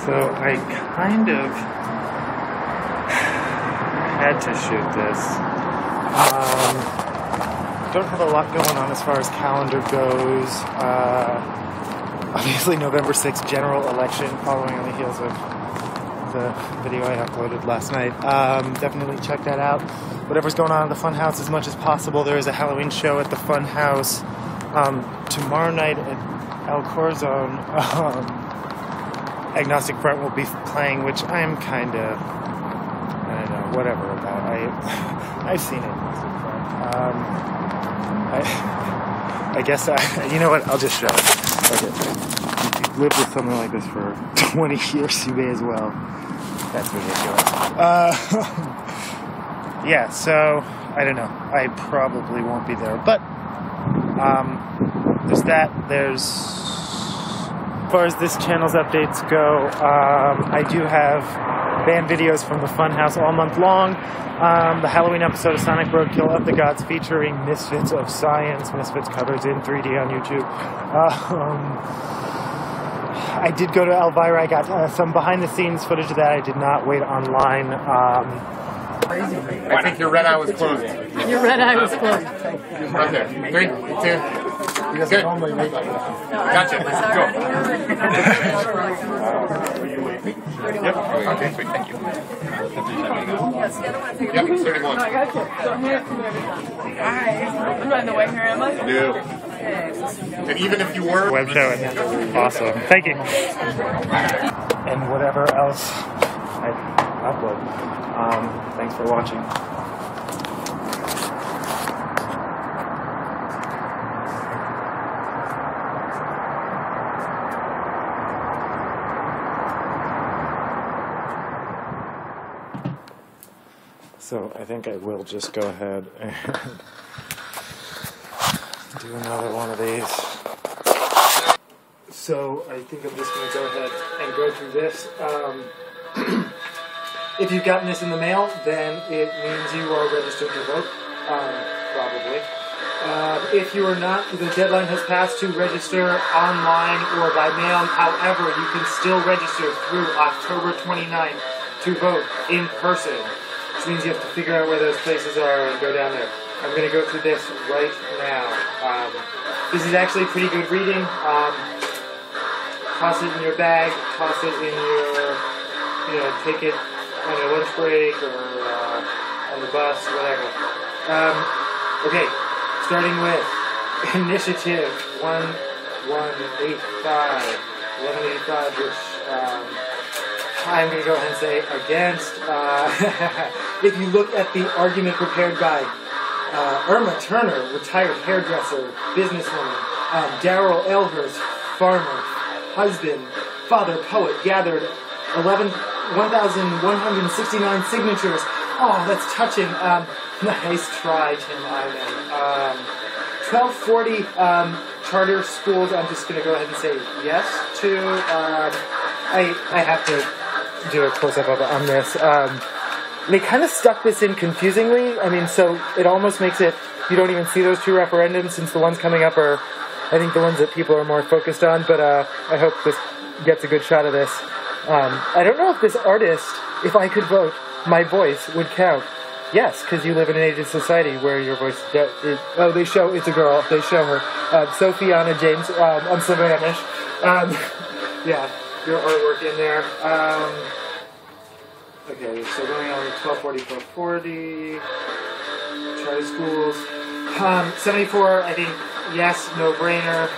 So I kind of had to shoot this. Don't have a lot going on as far as calendar goes. Obviously November 6th general election following on the heels of the video I uploaded last night. Definitely check that out. Whatever's going on at the Funhouse as much as possible. There is a Halloween show at the Funhouse tomorrow night at El Corazon. Agnostic Front will be playing, which I am kind of, I don't know, whatever about. I've seen it. I guess you know what? I'll just show it. Okay. You've lived with something like this for 20 years, you may as well. That's ridiculous. Yeah, so, I don't know. I probably won't be there. But, there's that. There's, as far as this channel's updates go, I do have band videos from the Funhouse all month long. The Halloween episode of SONICROADKILL of the Gods featuring Misfits of Science. Misfits covers in 3D on YouTube. I did go to Elvira. I got some behind-the-scenes footage of that. I did not wait online. I think your red eye was closed. Your red eye was closed. Right there. 3, 2. Good. Gotcha. Go. Yep. Okay, sweet. Thank you. Yep, 31. Hi. I'm not in the way here, am I? No. And even if you were... Web show. Awesome. Thank you. And whatever else I upload. Thanks for watching. So I think I will just go ahead and do another one of these. So I think I'm just going to go ahead and go through this. If you've gotten this in the mail, then it means you are registered to vote, probably. If you are not, the deadline has passed to register online or by mail. However, you can still register through October 29th to vote in person, which means you have to figure out where those places are and go down there. I'm going to go through this right now. This is actually pretty good reading. Toss it in your bag, toss it in your, take it on your lunch break or on the bus, whatever. Okay, starting with Initiative 1185, which I'm going to go ahead and say against. If you look at the argument prepared by Irma Turner, retired hairdresser, businesswoman, Daryl Elhurst, farmer, husband, father, poet, gathered 1,169 signatures. Oh, that's touching. Nice try, Tim Eyman. 1240 charter schools. I'm just going to go ahead and say yes to. I have to do a close-up on this. They kind of stuck this in confusingly. I mean, so it almost makes it, you don't even see those two referendums since the ones coming up are, I think, the ones that people are more focused on, but I hope this gets a good shot of this. I don't know if this artist, if I could vote, my voice would count. Yes, because you live in an ageist society where your voice, they show, it's a girl, they show her. Sophiana James, on Savanish. Yeah, your artwork in there. Okay, so going on 1240, 1240, charter schools. 74, I think, yes, no-brainer.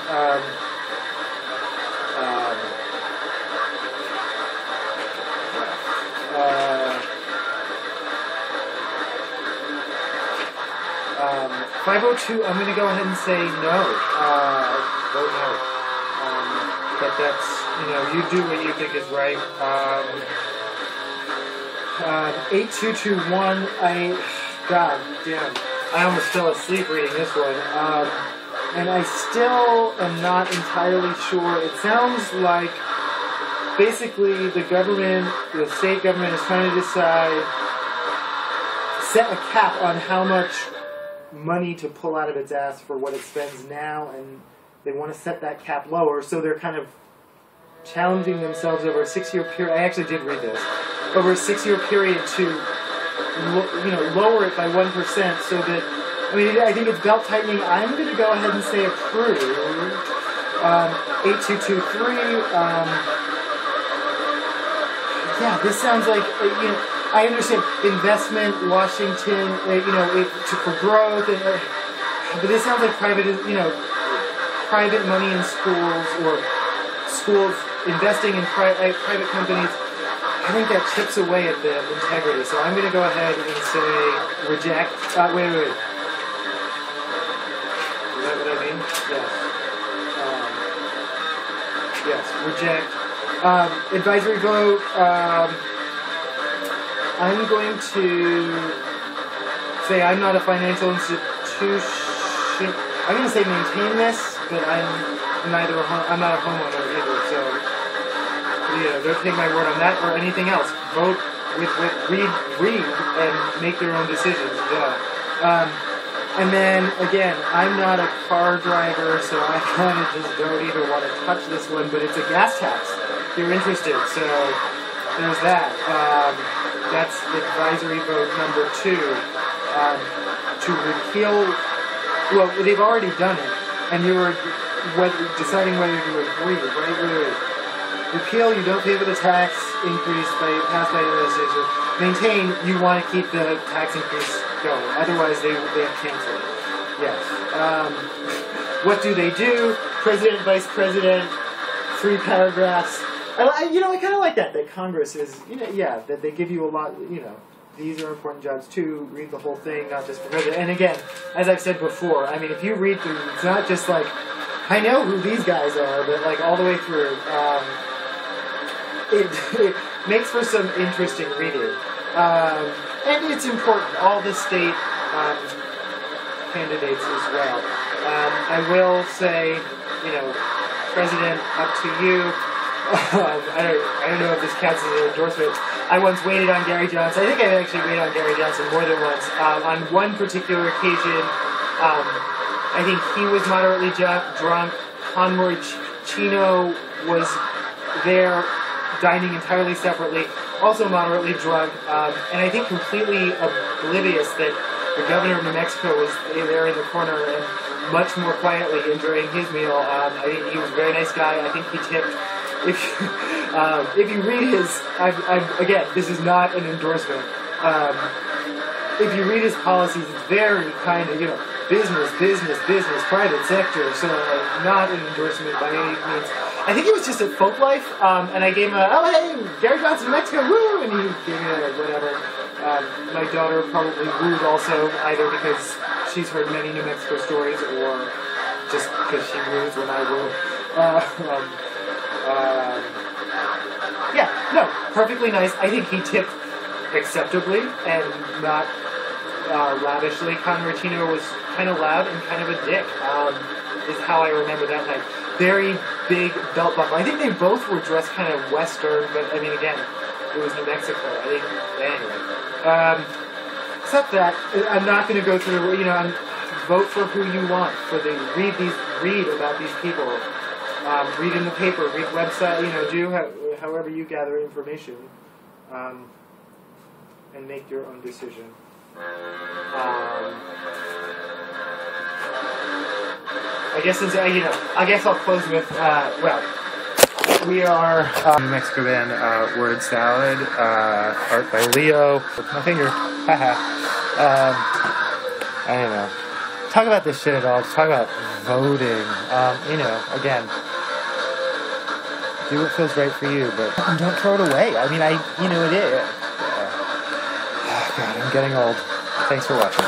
502, I'm going to go ahead and say no. Vote no. But that's, you do what you think is right. 8221, God damn, I almost fell asleep reading this one. And I still am not entirely sure. It sounds like basically the government, the state government is trying to decide, set a cap on how much money to pull out of its ass for what it spends now, and they want to set that cap lower, so they're kind of challenging themselves over a 6-year period. I actually did read this. Over a 6-year period to, lower it by 1%, so that, I think it's belt tightening. I'm going to go ahead and say approved. 8223. Yeah, this sounds like, I understand investment, Washington, for growth, but this sounds like private money in schools, or schools investing in private companies. I think that chips away at the integrity. So I'm going to go ahead and say reject. Wait. Is that what I mean? Yes. Yes, reject. Advisory vote. I'm going to say I'm not a financial institution. I'm going to say maintain this, but I'm not a homeowner either. So don't take my word on that or anything else. Vote read and make your own decisions. And then again, I'm not a car driver, so I kind of just don't even want to touch this one. But it's a gas tax. If you're interested, so there's that. That's advisory vote number 2. To repeal. Well, they've already done it, and you were deciding whether to agree, right? Wait. Repeal, you don't pay for the tax increase passed by the legislature. Maintain, you want to keep the tax increase going. Otherwise, they cancel it. Yes. What do? President, vice president, 3 paragraphs. I kind of like that Congress is, that they give you a lot, these are important jobs too, read the whole thing, not just for president. And again, as I've said before, if you read through, it's not just like, I know who these guys are, but all the way through, it makes for some interesting reading. And it's important, all the state candidates as well. I will say, President, up to you. I don't know if this counts as an endorsement. I once waited on Gary Johnson. I think I actually waited on Gary Johnson more than once. On one particular occasion, I think he was moderately drunk. Conroy Chino was there, dining entirely separately, also moderately drunk, and I think completely oblivious that the governor of New Mexico was there in the corner and much more quietly enjoying his meal. I think he was a very nice guy. I think he tipped. If you read his, again, this is not an endorsement. If you read his policies, it's very kind of, business, private sector, so not an endorsement by any means. I think it was just at Folk Life, and I gave him hey, Gary Johnson, Mexico, woo, and he gave me whatever. My daughter probably wooed also, either because she's heard many New Mexico stories, or just because she woos when I woo. Perfectly nice. I think he tipped acceptably and not lavishly. Conroy Chino was kind of loud and kind of a dick, is how I remember that night. Very big belt buckle. I think they both were dressed kind of Western, but again, it was New Mexico. Anyway. Except that, I'm not going to go through, vote for who you want. Read about these people. Read in the paper, read website, do however you gather information, and make your own decision. I guess I'll close with, we are New Mexico band, Word Salad, art by Leo. My finger, haha. I don't know. Talk about this shit at all. Just talk about voting. Again. Do what feels right for you, but don't throw it away. It is. Oh, God, I'm getting old. Thanks for watching.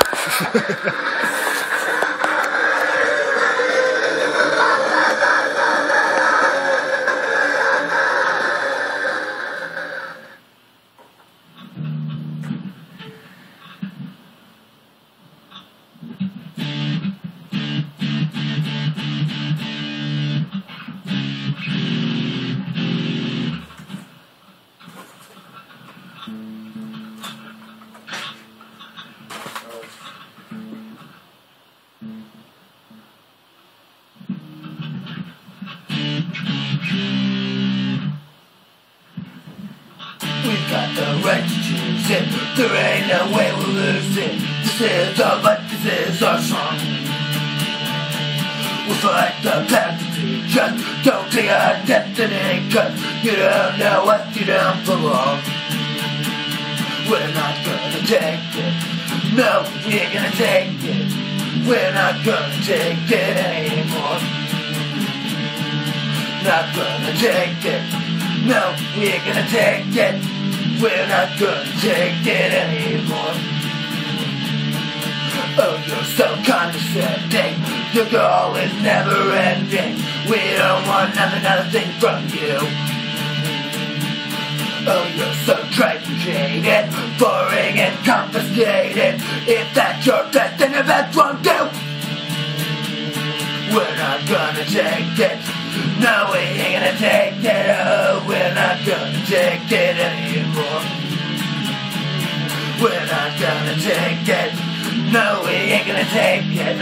We've got the right to choose it. There ain't no way we'll lose it. This is our life, this is our song. We'll fight the path to just don't take our destiny, cause you don't know what you don't belong. We're not gonna take it. No, we ain't gonna take it. We're not gonna take it anymore. Not gonna take it. No, we ain't gonna take it. We're not gonna take it anymore. Oh, you're so condescending. Your goal is never ending. We don't want another thing from you. Oh, you're so trite and jaded, boring and confiscated. If that's your best, then your best won't do. We're not gonna take it. No, we ain't gonna take it. Oh, we're not gonna take it anymore. We're not gonna take it. No, we ain't gonna take it.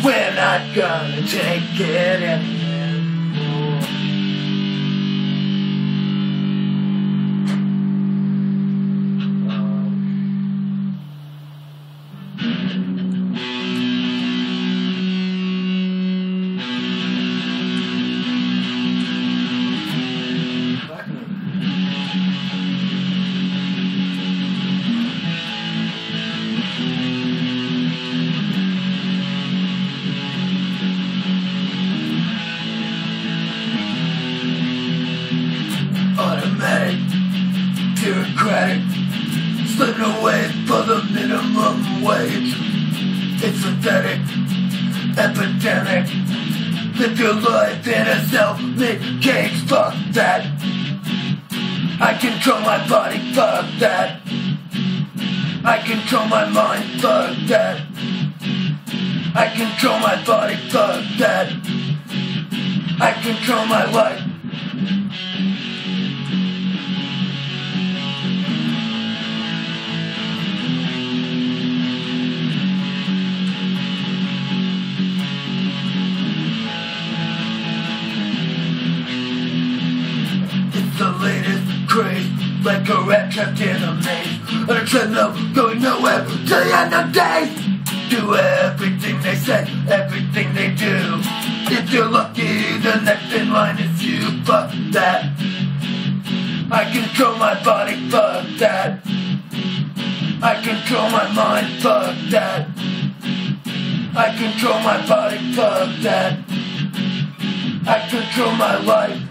We're not gonna take it anymore. Automatic, bureaucratic, slipping away for the minimum wage. It's pathetic, epidemic. Live your life in a self-made cage, fuck that. I control my body, fuck that. I control my mind, fuck that. I control my body, fuck that. I control my life. The latest craze, like a rat trapped in a maze, on a treadmill, going nowhere till the end of days. Do everything they say, everything they do. If you're lucky, the next in line is you. Fuck that. I control my body. Fuck that. I control my mind. Fuck that. I control my body. Fuck that. I control my life.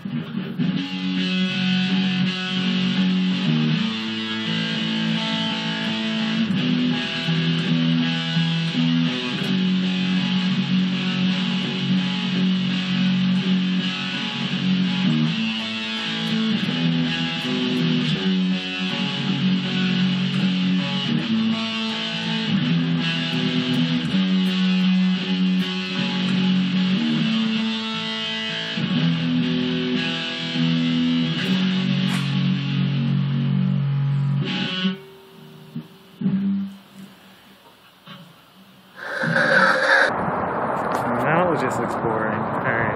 Just looks boring. Alright.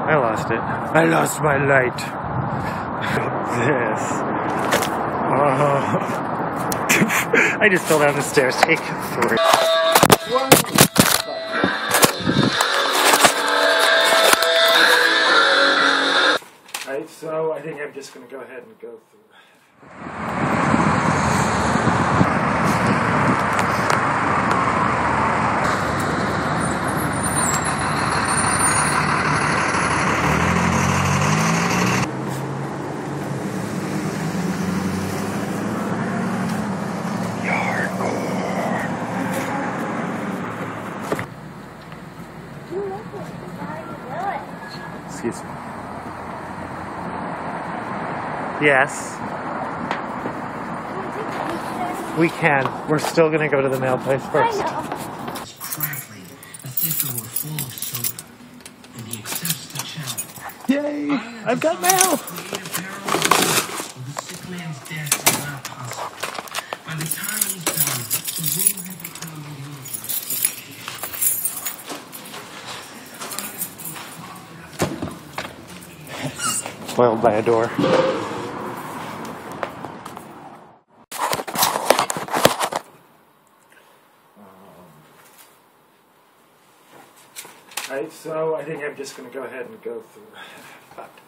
I lost it. I lost my light. This. Oh. I just fell down the stairs. Take 3. Alright, so I think I'm just going to go ahead and go through. Excuse me. Yes. We can. We're still going to go to the mail place first. It's crackling as if it were full of soda, and he accepts the challenge. Yay! I've got mail! The sick man's death is not possible. By the time he's done, the room had become the universe. Spoiled by a door. Alright, so I think I'm just going to go ahead and go through. Fuck.